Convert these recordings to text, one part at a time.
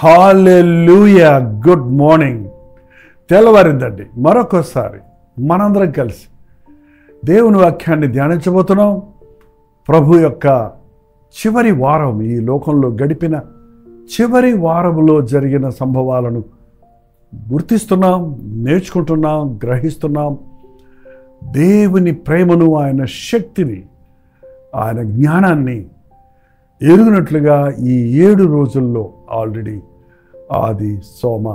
హల్లెలూయా. Good morning. తెల్లవారిందండి. మరొకసారి మనందరం కలిసి దేవుని వాక్యాన్ని ధ్యానించబోతున్నాం. ప్రభు యొక్క చివరి వారం, ఈ లోకంలో గడిపిన చివరి వారంలో జరిగిన సంభవాలను గుర్తిస్తున్నాం, నేర్చుకుంటున్నాం, గ్రహిస్తున్నాం. దేవుని ప్రేమను, ఆయన శక్తిని, ఆయన జ్ఞానాన్ని ఎరుగునట్లుగా ఈ 7 రోజుల్లో ఆల్రెడీ ఆది సోమ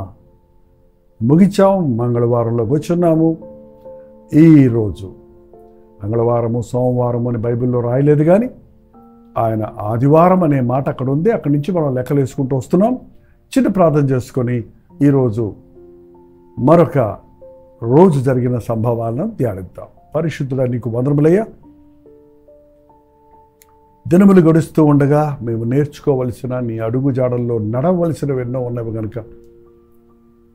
ముగించాం. మంగళవారంలోకి వచ్చున్నాము. ఈరోజు మంగళవారము, సోమవారము అని బైబిల్లో రాయలేదు, కానీ ఆయన ఆదివారం అనే మాట అక్కడ ఉంది. అక్కడి నుంచి మనం లెక్కలు వేసుకుంటూ వస్తున్నాం. చిన్న ప్రార్థన చేసుకొని ఈరోజు మరొక రోజు జరిగిన సంభవాలను ధ్యానిద్దాం. పరిశుద్ధుడా, నీకు వందనములయ్యా. దినములు గడుస్తూ ఉండగా మేము నేర్చుకోవలసిన, నీ అడుగు జాడల్లో నడవలసినవి ఎన్నో ఉన్నవి కనుక,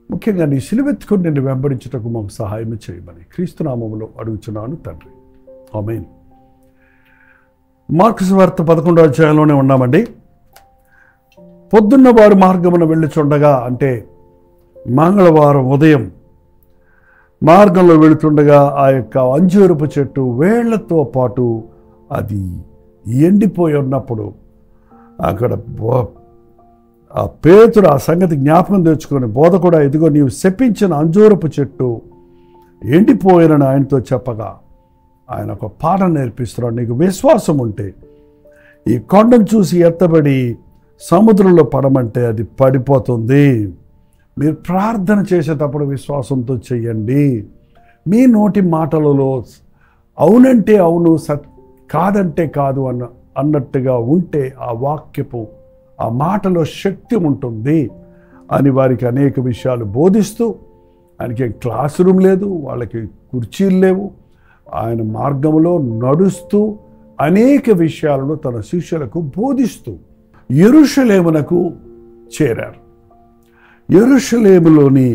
ముఖ్యంగా నీ సిలువెత్తుకొని నిన్ను వెంబడించుటకు మాకు సహాయం చేయమని క్రీస్తునామములో అడుగుచున్నాను తండ్రి. ఆమేన్. మార్కు సువార్త 11వ అధ్యాయంలోనే ఉన్నామండి. పొద్దున్న వారు మార్గమున వెళ్ళుచుండగా, అంటే మంగళవారం ఉదయం మార్గంలో వెళుతుండగా ఆ యొక్క అంజూరపు చెట్టు వేళ్లతో పాటు అది ఎండిపోయి ఉన్నప్పుడు అక్కడ ఆ పేతురు ఆ సంగతి జ్ఞాపకం తెచ్చుకొని, బోధకుడా, ఇదిగో నీవు శపించిన అంజూరపు చెట్టు ఎండిపోయినని ఆయనతో చెప్పగా, ఆయన ఒక పాఠం నేర్పిస్తున్నాడు. నీకు విశ్వాసం ఉంటే ఈ కొండను చూసి ఎత్తబడి సముద్రంలో పడమంటే అది పడిపోతుంది. మీరు ప్రార్థన చేసేటప్పుడు విశ్వాసంతో చెయ్యండి. మీ నోటి మాటలలో అవునంటే అవును, కాదంటే కాదు అన్నట్టుగా ఉంటే ఆ వాక్యపు, ఆ మాటలో శక్తి ఉంటుంది అని వారికి అనేక విషయాలు బోధిస్తూ, ఆయనకి క్లాస్ రూమ్ లేదు, వాళ్ళకి కుర్చీలు లేవు, ఆయన మార్గంలో నడుస్తూ అనేక విషయాలను తన శిష్యులకు బోధిస్తూ యెరూషలేమునకు చేరారు. యెరూషలేములోని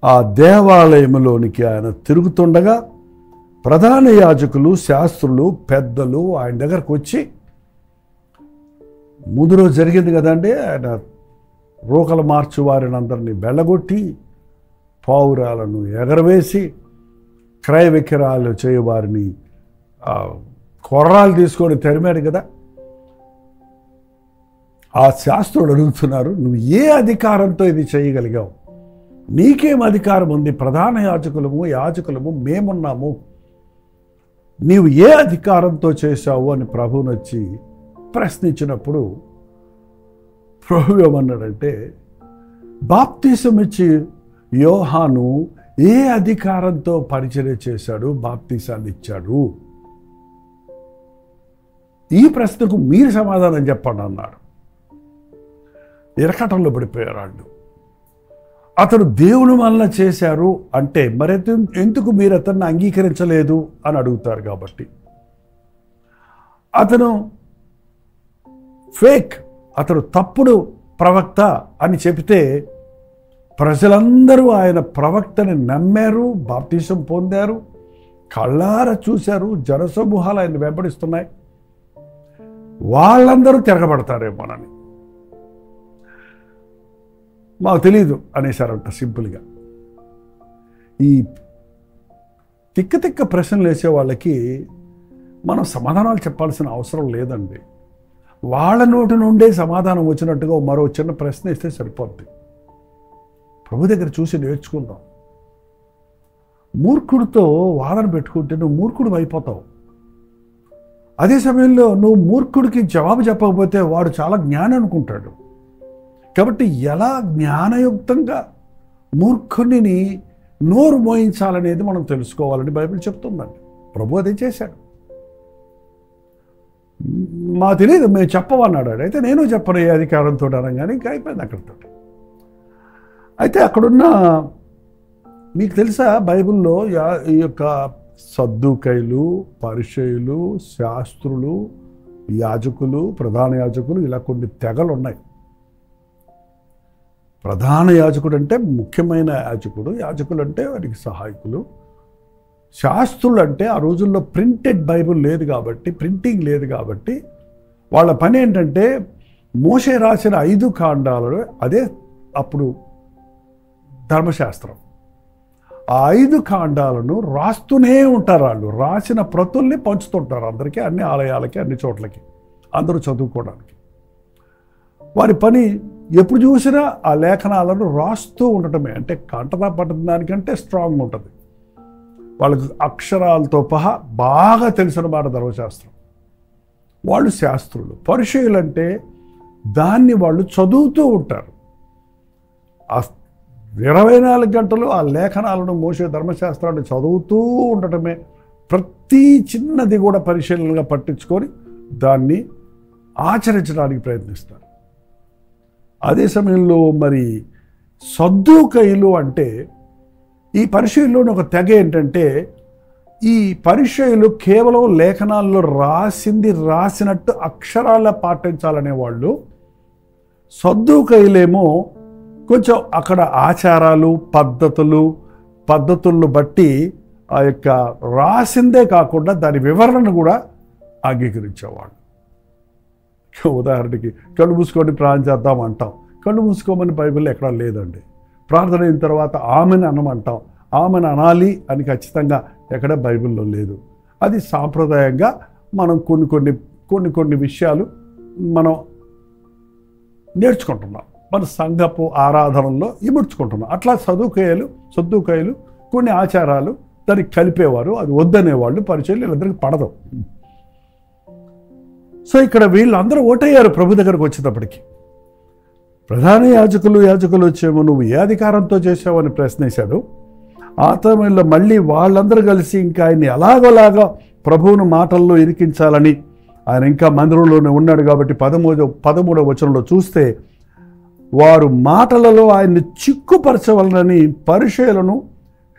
ఆ దేవాలయములోనికి ఆయన తిరుగుతుండగా ప్రధాన యాజకులు, శాస్త్రులు, పెద్దలు ఆయన దగ్గరకు వచ్చి, ముందు రోజు జరిగింది కదండి, ఆయన రోకల మార్చు వారిని అందరినీ బెళ్ళగొట్టి, పావురాలను ఎగరవేసి, క్రయ విక్రయాలు చేయవారిని కొర్రాలు తీసుకొని తరిమాడు కదా. ఆ శాస్త్రులు అడుగుతున్నారు, నువ్వు ఏ అధికారంతో ఇది చేయగలిగావు? నీకేం అధికారం ఉంది? ప్రధాన యాజకులము మేమున్నాము, నీవు ఏ అధికారంతో చేశావు అని ప్రభువుని వచ్చి ప్రశ్నించినప్పుడు ప్రభు ఏమన్నాడంటే, బాప్తీసం ఇచ్చి యోహాను ఏ అధికారంతో పరిచర్య చేశాడు, బాప్తీసాన్ని ఇచ్చాడు? ఈ ప్రశ్నకు మీరు సమాధానం చెప్పండి అన్నాడు. ఇరకటంలో పడిపోయారు వాళ్ళు. అతడు దేవుని వలన చేశారు అంటే మరి ఎందుకు మీరు అతన్ని అంగీకరించలేదు అని అడుగుతారు. కాబట్టి అతను ఫేక్, అతడు తప్పుడు ప్రవక్త అని చెబితే ప్రజలందరూ ఆయన ప్రవక్తని నమ్మారు, బాప్తీసం పొందారు, కళ్ళారా చూశారు, జనసమూహాలు ఆయన వెంబడిస్తున్నాయి. వాళ్ళందరూ తిరగబడతారేమోనని మాకు తెలియదు అనేసారంట సింపుల్గా. ఈ తిక్క ప్రశ్నలు వేసే వాళ్ళకి మనం సమాధానాలు చెప్పాల్సిన అవసరం లేదండి. వాళ్ళ నోటి నుండే సమాధానం వచ్చినట్టుగా మరో చిన్న ప్రశ్న ఇస్తే సరిపోద్ది. ప్రభు దగ్గర చూసి నేర్చుకుందాం. మూర్ఖుడితో వాదన పెట్టుకుంటే నువ్వు మూర్ఖుడు అయిపోతావు. అదే సమయంలో నువ్వు మూర్ఖుడికి జవాబు చెప్పకపోతే వాడు చాలా జ్ఞానం అనుకుంటాడు. కాబట్టి ఎలా జ్ఞానయుక్తంగా మూర్ఖుడిని నోరు మోయించాలనేది మనం తెలుసుకోవాలని బైబిల్ చెప్తుందండి. ప్రభు అదే చేశాడు. మా తెలియదు, మేము చెప్పమన్నాడు. అయితే నేను చెప్పను ఏ అధికారంతో అనగానే ఇంకా అయిపోయింది అక్కడితో. అయితే అక్కడున్న, మీకు తెలుసా బైబిల్లో ఈ యొక్క సద్దూకైలు, పరిసయ్యులు, శాస్త్రులు, యాజకులు, ప్రధాన యాజకులు, ఇలా కొన్ని తెగలు ఉన్నాయి. ప్రధాన యాజకుడు అంటే ముఖ్యమైన యాజకుడు, యాజకులు అంటే వారికి సహాయకులు, శాస్త్రులు అంటే ఆ రోజుల్లో ప్రింటెడ్ బైబిల్ లేదు కాబట్టి, ప్రింటింగ్ లేదు కాబట్టి వాళ్ళ పని ఏంటంటే మోషే రాసిన 5 కాండాలలో అదే అప్పుడు ధర్మశాస్త్రం. ఆ 5 కాండాలను రాస్తూనే ఉంటారు. వాళ్ళు రాసిన ప్రతుల్ని పంచుతుంటారు అందరికీ, అన్ని ఆలయాలకి, అన్ని చోట్లకి, అందరూ చదువుకోవడానికి. వారి పని ఎప్పుడు చూసినా ఆ లేఖనాలను రాస్తూ ఉండటమే. అంటే కంటతా పట్టిన దానికంటే స్ట్రాంగ్ ఉంటుంది. వాళ్ళకి అక్షరాలతో బాగా తెలిసిన మాట ధర్మశాస్త్రం. వాళ్ళు శాస్త్రులు. పరిచయులు అంటే దాన్ని వాళ్ళు చదువుతూ ఉంటారు. 24 గంటలు ఆ లేఖనాలను, మోసే ధర్మశాస్త్రాన్ని చదువుతూ ఉండటమే. ప్రతి చిన్నది కూడా పరిశీలనగా పట్టించుకొని దాన్ని ఆచరించడానికి ప్రయత్నిస్తారు. అదే సమయంలో మరి సద్దూకయ్యులు అంటే, ఈ పరిచయుల్లోని ఒక తెగ ఏంటంటే, ఈ పరిచయులు కేవలం లేఖనాల్లో రాసినట్టు అక్షరాల పాటించాలనే వాళ్ళు. సద్దూకయ్యులేమో కొంచెం అక్కడ ఆచారాలు, పద్ధతులను బట్టి ఆ యొక్క రాసిందే కాకుండా దాని వివరణను కూడా అంగీకరించేవాళ్ళు. ఉదాహరణకి కళ్ళు మూసుకొని ప్రార్థన చేద్దాం అంటాం. కళ్ళు మూసుకోమని బైబిల్లో ఎక్కడా లేదండి. ప్రార్థన అయిన తర్వాత ఆమెను అనమంటాం. ఆమెను అనాలి అని ఖచ్చితంగా ఎక్కడ బైబిల్లో లేదు. అది సాంప్రదాయంగా మనం కొన్ని విషయాలు మనం నేర్చుకుంటున్నాం. మన సంఘపు ఆరాధనలో ఇముడ్చుకుంటున్నాం. అట్లా సద్దూకయ్యులు కొన్ని ఆచారాలు దానికి కలిపేవారు. అది వద్దనేవాళ్ళు. పరిచయులు వీళ్ళందరికీ పడదు. సో ఇక్కడ వీళ్ళందరూ ఓటయ్యారు ప్రభు దగ్గరకు వచ్చేటప్పటికి. ప్రధాన యాజకులు వచ్చేమో నువ్వు ఏ అధికారంతో చేసావని ప్రశ్నించాడు. ఆ సమయంలో మళ్ళీ వాళ్ళందరూ కలిసి ఇంకా ఆయన్ని ఎలాగోలాగా ప్రభువును మాటల్లో ఇరికించాలని, ఆయన ఇంకా మందిరంలోనే ఉన్నాడు కాబట్టి 13వ వచనంలో చూస్తే, వారు మాటలలో ఆయన్ని చిక్కుపరచవలనని పరిచయులను,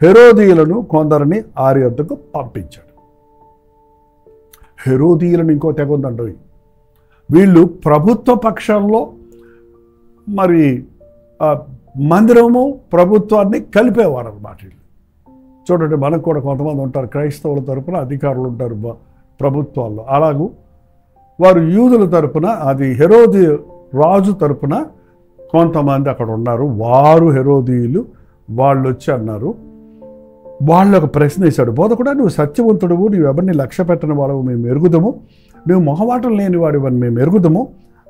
హెరోదీయులను కొందరిని ఆరి వద్దకు పంపించాడు. హెరోదీయులను ఇంకో తెగ ఉందండి. వీళ్ళు ప్రభుత్వ పక్షంలో మరి మందిరము, ప్రభుత్వాన్ని కలిపేవారు అన్నమాట. చూడండి, మనకు కూడా కొంతమంది ఉంటారు క్రైస్తవుల తరపున అధికారులు ఉంటారు ప్రభుత్వాల్లో. అలాగూ వారు యూదుల తరపున, అది హెరోది రాజు తరపున కొంతమంది అక్కడ ఉన్నారు. వారు హెరోదీయులు. వాళ్ళు వచ్చి అన్నారు, వాళ్ళు ఒక ప్రశ్న వేశాడు, బోధకుడా నువ్వు సత్యవంతుడువు, నువ్వు ఎవరిని లక్ష్య పెట్టని వాళ్ళవు మేము ఎరుగుదము, నువ్వు మొహమాటం లేని వాడివని మేము ఎరుగుదము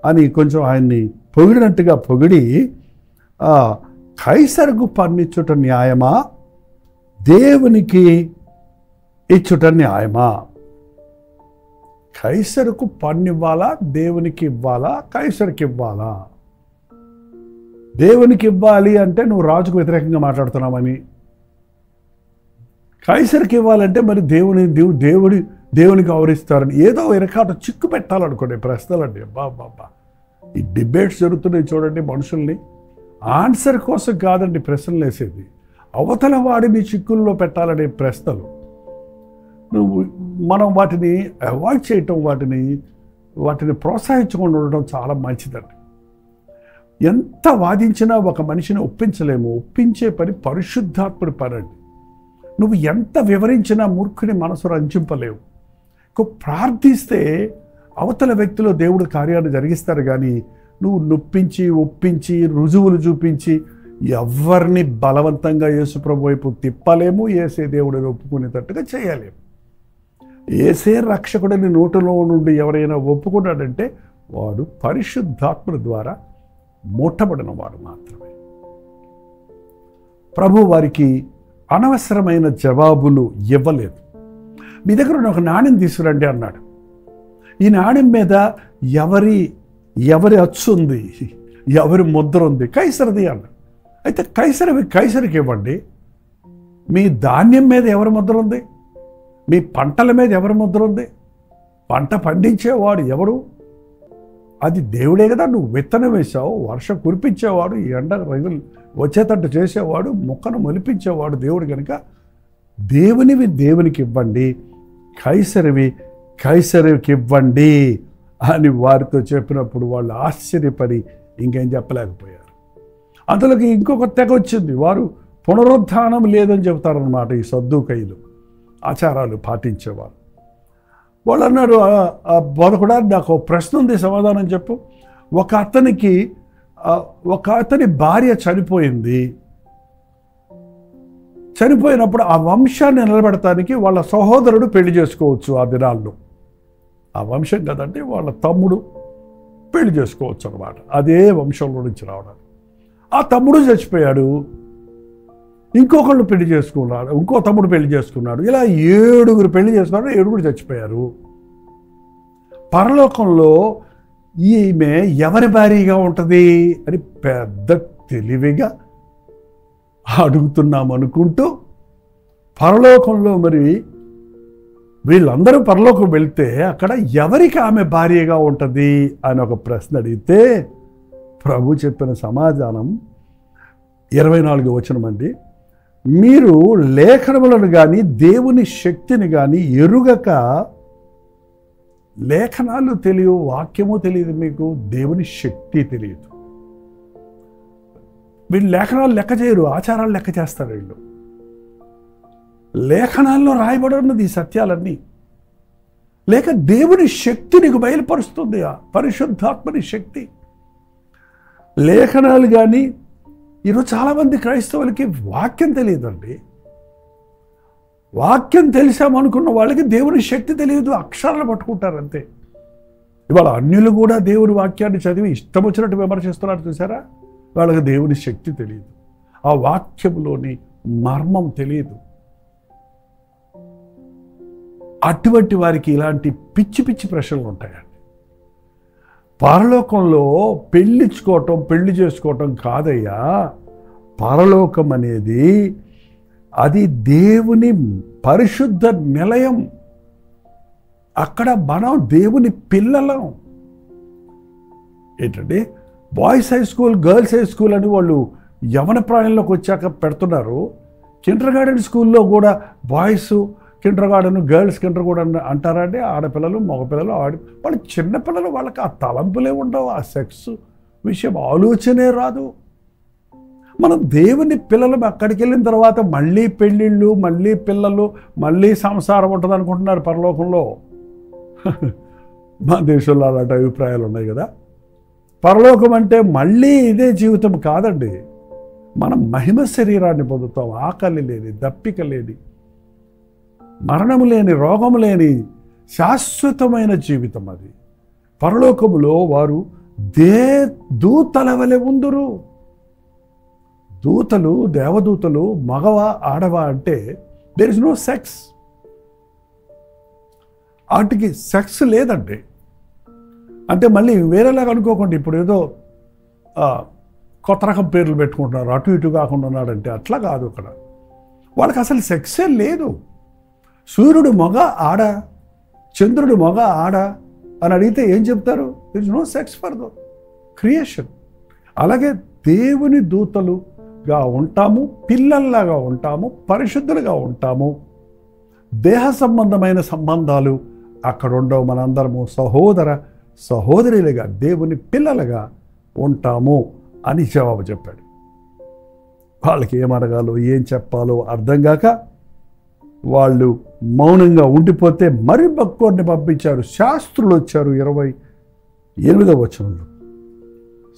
అని కొంచెం ఆయన్ని పొగిడినట్టుగా పొగిడి, కైసరుకు పన్నిచ్చుట న్యాయమా, దేవునికి ఇచ్చుట న్యాయమా? కైసరుకు పన్నివ్వాలా, దేవునికి ఇవ్వాలా? కైసరుకి ఇవ్వాలా? దేవునికి ఇవ్వాలి అంటే నువ్వు రాజుకు వ్యతిరేకంగా మాట్లాడుతున్నామని, కైసరికి ఇవ్వాలంటే మరి దేవునికి గౌరవిస్తారని ఏదో ఇరకాట చిక్కు పెట్టాలనుకోండి. ప్రశ్నలండి, బాబా ఈ డిబేట్స్ జరుగుతున్నాయి చూడండి. మనుషుల్ని ఆన్సర్ కోసం కాదండి ప్రశ్నలు వేసేది, అవతల వాడిని చిక్కుల్లో పెట్టాలనే ప్రశ్నలు. మనం వాటిని అవాయిడ్ చేయటం, వాటిని ప్రోత్సహించకుండా ఉండడం చాలా మంచిదండి. ఎంత వాదించినా ఒక మనిషిని ఒప్పించలేము. ఒప్పించే పని పరిశుద్ధాత్ముడి పని అండి. నువ్వు ఎంత వివరించినా మూర్ఖుని మనసు రంజింపలేవు. ప్రార్థిస్తే అవతల వ్యక్తిలో దేవుడు కార్యాన్ని జరిగిస్తారు. కానీ నువ్వు నొప్పించి, ఒప్పించి, రుజువులు చూపించి ఎవరిని బలవంతంగా యేసు ప్రభు వైపు తిప్పలేము. యేసే దేవుడిని ఒప్పుకునేటట్టుగా చేయలేము. యేసే రక్షకుడిని నోటిలో నుండి ఎవరైనా ఒప్పుకున్నాడంటే వాడు పరిశుద్ధాత్ముడి ద్వారా మూటబడిన వాడు మాత్రమే. ప్రభు వారికి అనవసరమైన జవాబులు ఇవ్వలేదు. మీ దగ్గర ఉన్న ఒక నాణ్యం తీసుకురండి అన్నాడు. ఈ నాణ్యం మీద ఎవరి అచ్చు ఉంది, ఎవరి ముద్ర ఉంది? కైసరిది అన్నాడు. అయితే కైసరికి ఇవ్వండి. మీ ధాన్యం మీద ఎవరి ముద్ర ఉంది? మీ పంటల మీద ఎవరి ముద్ర ఉంది? పంట పండించేవాడు ఎవరు? అది దేవుడే కదా. నువ్వు విత్తనం వేసావు, వర్షం కురిపించేవాడు, ఎండ రైతులు వచ్చేటట్టు చేసేవాడు, మొక్కను మొలిపించేవాడు దేవుడు కనుక దేవునివి దేవునికి ఇవ్వండి, కైసరికి ఇవ్వండి అని వారితో చెప్పినప్పుడు వాళ్ళు ఆశ్చర్యపడి ఇంకేం చెప్పలేకపోయారు. అందులోకి ఇంకొక తెగ వచ్చింది. వారు పునరుద్ధానం లేదని చెబుతారన్నమాట. ఈ సద్దూకయ్యులు ఆచారాలు పాటించేవారు. వాళ్ళు అన్నారు, బోధకుడా నాకు ప్రశ్న ఉంది, సమాధానం చెప్పు. ఒక అతనికి ఒక అతని భార్య చనిపోయింది. చనిపోయినప్పుడు ఆ వంశాన్ని నిలబెడటానికి వాళ్ళ సహోదరుడు పెళ్లి చేసుకోవచ్చు. ఆ దినాల్లో ఆ వంశం కదంటే వాళ్ళ తమ్ముడు పెళ్లి చేసుకోవచ్చు అన్నమాట. అదే వంశంలో నుంచి రావడం. ఆ తమ్ముడు చచ్చిపోయాడు, ఇంకొకళ్ళు పెళ్లి చేసుకున్నాడు, ఇంకో తమ్ముడు పెళ్లి చేసుకున్నాడు. ఇలా 7 పెళ్లి చేసుకున్నారు, 7 చచ్చిపోయారు. పరలోకంలో ఈమె ఎవరి భార్యగా ఉంటుంది అని పెద్ద తెలివిగా అడుగుతున్నాం అనుకుంటూ, పరలోకంలో మరి వీళ్ళందరూ పరలోకం వెళ్తే అక్కడ ఎవరికి ఆమె భార్యగా ఉంటుంది అని ఒక ప్రశ్న అడిగితే ప్రభు చెప్పిన సమాధానం 24వ వచనం అండి. మీరు లేఖనములను కానీ దేవుని శక్తిని కానీ ఎరుగక, లేఖనాలు తెలియవు, వాక్యము తెలియదు, మీకు దేవుని శక్తి తెలియదు. వీళ్ళు లేఖనాలు లెక్క చేయరు, ఆచారాలు లెక్క చేస్తారు. వీళ్ళు లేఖనాల్లో రాయబడి ఉన్నది ఈ సత్యాలన్నీ. లేక దేవుని శక్తి నీకు బయలుపరుస్తుంది, ఆ పరిశుద్ధాత్మని శక్తి. లేఖనాలు కానీ, ఈరోజు చాలామంది క్రైస్తవులకి వాక్యం తెలియదండి. వాక్యం తెలిసామనుకున్న వాళ్ళకి దేవుని శక్తి తెలియదు, అక్షరాలు పట్టుకుంటారు అంతే. ఇవాళ అన్యులు కూడా దేవుని వాక్యాన్ని చదివి ఇష్టం వచ్చినట్టు విమర్శిస్తున్నారు చూసారా? వాళ్ళకి దేవుని శక్తి తెలియదు, ఆ వాక్యంలోని మర్మం తెలియదు. అటువంటి వారికి ఇలాంటి పిచ్చి పిచ్చి ప్రశ్నలు ఉంటాయండి. పరలోకంలో పెళ్లి చేసుకోవటం కాదయ్యా. పరలోకం అనేది అది దేవుని పరిశుద్ధ నిలయం. అక్కడ మనం దేవుని పిల్లలం. ఏంటంటే boys high school, girls high school అని వాళ్ళు యవన ప్రాయంలోకి వచ్చాక పెడుతున్నారు. కిండర్ గార్డెన్ స్కూల్లో కూడా boys Kinder garden, girls Kinder garden అంటారండి. ఆడపిల్లలు, మగపిల్లలు, వాళ్ళు చిన్నపిల్లలు, వాళ్ళకి ఆ తలంపులే ఉండవు, ఆ సెక్స్ విషయం ఆలోచనే రాదు. మనం దేవుని పిల్లలు అక్కడికి వెళ్ళిన తర్వాత మళ్ళీ పెళ్ళిళ్ళు, మళ్ళీ పిల్లలు, మళ్ళీ సంసారం ఉంటుంది అనుకుంటున్నారు పరలోకంలో. మా దేశంలో అలాంటి అభిప్రాయాలు ఉన్నాయి కదా. పరలోకం అంటే మళ్ళీ ఇదే జీవితం కాదండి. మనం మహిమ శరీరాన్ని పొందుతాం, ఆకలి లేని, దప్పిక లేని, మరణము లేని, రోగము లేని శాశ్వతమైన జీవితం అది. పరలోకములో వారు దూతల వలె ఉందురు. దూతలు, దేవదూతలు మగవ ఆడవా అంటే దేర్ ఇస్ నో సెక్స్. వాటికి సెక్స్ లేదండి. అంటే మళ్ళీ వేరేలాగా అనుకోకండి, ఇప్పుడు ఏదో కొత్త రకం పేర్లు పెట్టుకుంటున్నారు, అటు ఇటు కాకుండా ఉన్నాడంటే అట్లా కాదు. అక్కడ వాళ్ళకి అసలు సెక్సే లేదు. సూర్యుడు మగ ఆడ, చంద్రుడు మగ ఆడ అని అడిగితే ఏం చెప్తారు? There is no sex for the creation. అలాగే దేవుని దూతలుగా ఉంటాము, పిల్లల్లాగా ఉంటాము, పరిశుద్ధులుగా ఉంటాము. దేహ సంబంధమైన సంబంధాలు అక్కడ ఉండవు. మనందరము సహోదరులుగా దేవుని పిల్లలుగా ఉంటాము అని జవాబు చెప్పాడు. వాళ్ళకి ఏం అడగాలో ఏం చెప్పాలో అర్థం కాక వాళ్ళు మౌనంగా ఉండిపోతే మరి భక్తుడిని పంపించారు. శాస్త్రులు వచ్చారు. 28వ వచనంలో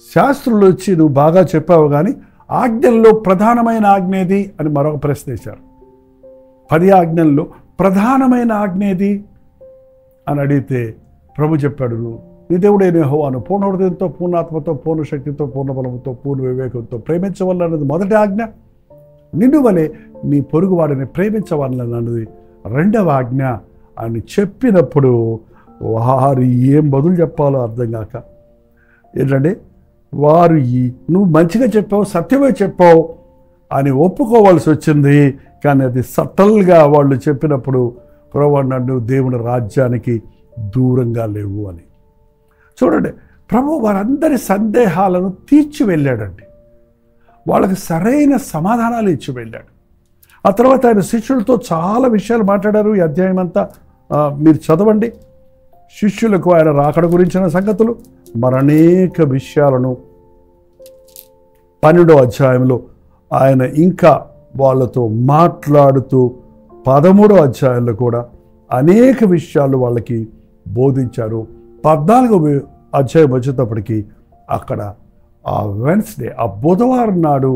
శాస్త్రులు వచ్చి, నువ్వు బాగా చెప్పావు కానీ ఆజ్ఞల్లో ప్రధానమైన ఆజ్ఞేది అని మరొక ప్రశ్న వేశారు. 10 ఆజ్ఞల్లో ప్రధానమైన ఆజ్ఞేది అని అడిగితే ప్రభు చెప్పాడు, నీ దేవుడైన యెహోవాను పూర్ణ హృదయంతో, పూర్ణాత్మతో, పూర్ణ శక్తితో, పూర్ణ బలముతో, పూర్ణ వివేకంతో ప్రేమించవలనది మొదటి ఆజ్ఞ. నిన్ను వలె నీ పొరుగువాడిని ప్రేమించవలనది 2వ ఆజ్ఞ అని చెప్పినప్పుడు వారు ఏం బదులు చెప్పాలో అర్థం కాక, ఏంటంటే వారు నువ్వు మంచిగా చెప్పావు, సత్యమే చెప్పావు అని ఒప్పుకోవాల్సి వచ్చింది. కానీ అది సటల్గా వాళ్ళు చెప్పినప్పుడు ప్రభు నన్ను దేవుని రాజ్యానికి దూరంగా లేవు అని. చూడండి, ప్రభు వారందరి సందేహాలను తీర్చి వెళ్ళాడండి. వాళ్ళకి సరైన సమాధానాలు ఇచ్చి వెళ్ళాడు. ఆ తర్వాత ఆయన శిష్యులతో చాలా విషయాలు మాట్లాడారు. ఈ అధ్యాయం అంతా మీరు చదవండి. శిష్యులకు ఆయన రాకడ గురించిన సంగతులు, మరనేక విషయాలను 12వ అధ్యాయంలో ఆయన ఇంకా వాళ్ళతో మాట్లాడుతూ 13వ అధ్యాయంలో కూడా అనేక విషయాలు వాళ్ళకి బోధించారు. 14వ అధ్యాయం వచ్చేటప్పటికి అక్కడ ఆ వెన్స్డే, ఆ బుధవారం నాడు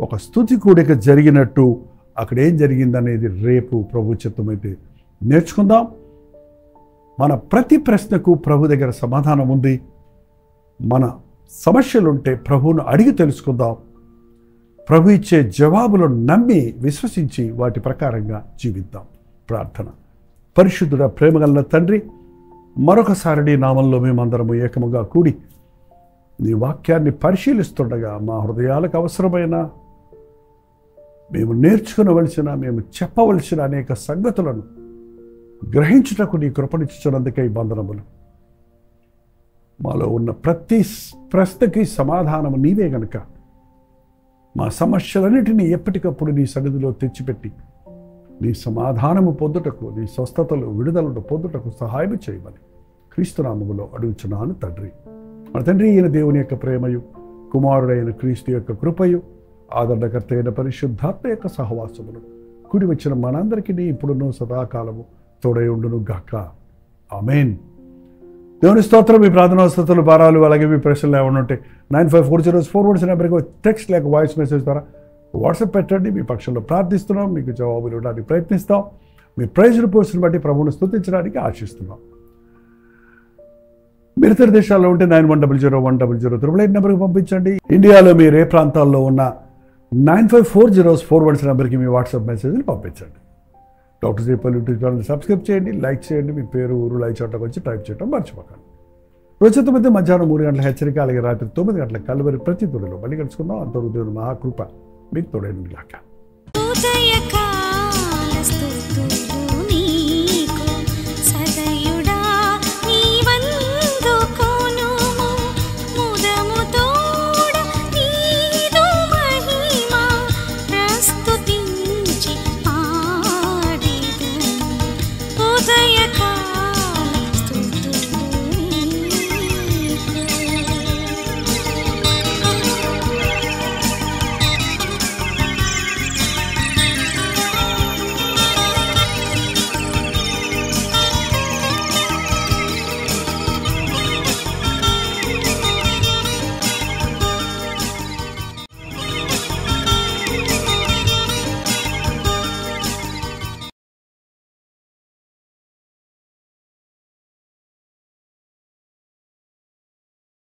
ఒక స్తుతి కూడిక జరిగినట్టు అక్కడ ఏం జరిగిందనేది రేపు ప్రభు చిత్తమైతే నేర్చుకుందాం. మన ప్రతి ప్రశ్నకు ప్రభు దగ్గర సమాధానం ఉంది. మన సమస్యలుంటే ప్రభువును అడిగి తెలుసుకుందాం. ప్రభు ఇచ్చే జవాబులను నమ్మి విశ్వసించి వాటి ప్రకారంగా జీవిద్దాం. ప్రార్థన. పరిశుద్ధుడ, ప్రేమగల తండ్రి, మరొకసారి నీ నామంలో మేమందరము ఏకముగా కూడి నీ వాక్యాన్ని పరిశీలిస్తుండగా మా హృదయాలకు అవసరమైన, మేము నేర్చుకునవలసిన, మేము చెప్పవలసిన అనేక సంగతులను గ్రహించుటకు నీ కృపనిచ్చుచున్నందుకై వందనములు. మాలో ఉన్న ప్రతి ప్రశ్నకి సమాధానము నీవే గనుక మా సమస్యలన్నిటినీ ఎప్పటికప్పుడు నీ సన్నిధిలో తెచ్చిపెట్టి నీ సమాధానము పొందుటకు, నీ స్వస్థతలు, విడుదలను పొందుటకు సహాయం చేయమని క్రీస్తునామములో అడుగుచున్నాను తండ్రి. మన తండ్రి అయిన దేవుని యొక్క ప్రేమయు, కుమారుడైన క్రీస్తు యొక్క కృపయు, ఆదరణకర్త అయిన పరిశుద్ధాత్మ యొక్క సహవాసములు కూడి వచ్చిన మనందరికీ ఇప్పుడును సదాకాలము తోడై ఉండును గాక. ఆమేన్. దేవుని స్తోత్రం. మీ ప్రార్థనావసరతలు, భారాలు, అలాగే మీ ప్రశ్నలు ఏమైనా ఉంటే 954041 నెంబర్కి టెక్స్ట్ లేక వాయిస్ మెసేజ్ ద్వారా వాట్సాప్ పెట్టండి. మీ పక్షంలో ప్రార్థిస్తున్నాం, మీకు జవాబులు ఇవ్వడానికి ప్రయత్నిస్తాం. మీ ప్రైజ్ రిపోర్ట్స్ని బట్టి ప్రభువును స్తుతించడానికి ఆశిస్తున్నాం. మీరు ఇతర దేశాల్లో ఉంటే 91001008 నెంబర్కి పంపించండి. ఇండియాలో మీరు ఏ ప్రాంతాల్లో ఉన్న 954041 నెంబర్కి మీ వాట్సాప్ మెసేజ్ని పంపించండి. డాక్టర్ జేపల్ యూట్యూబ్ ఛానల్ సబ్స్క్రైబ్ చేయండి, లైక్ చేయండి. మీ పేరు, ఊరు, లైక్ చేయడం వచ్చి టైప్ చేయడం మర్చిపోకండి. రోజు మధ్య మధ్యాహ్నం 3 గంటల హెచ్చరిక, అలాగే రాత్రి 9 గంటల కలువరి ప్రతి తొడిలో మళ్ళీ కలుసుకుందాం. అంతవరకు దేవుని మహాకృప మీకు తోడైన గాక.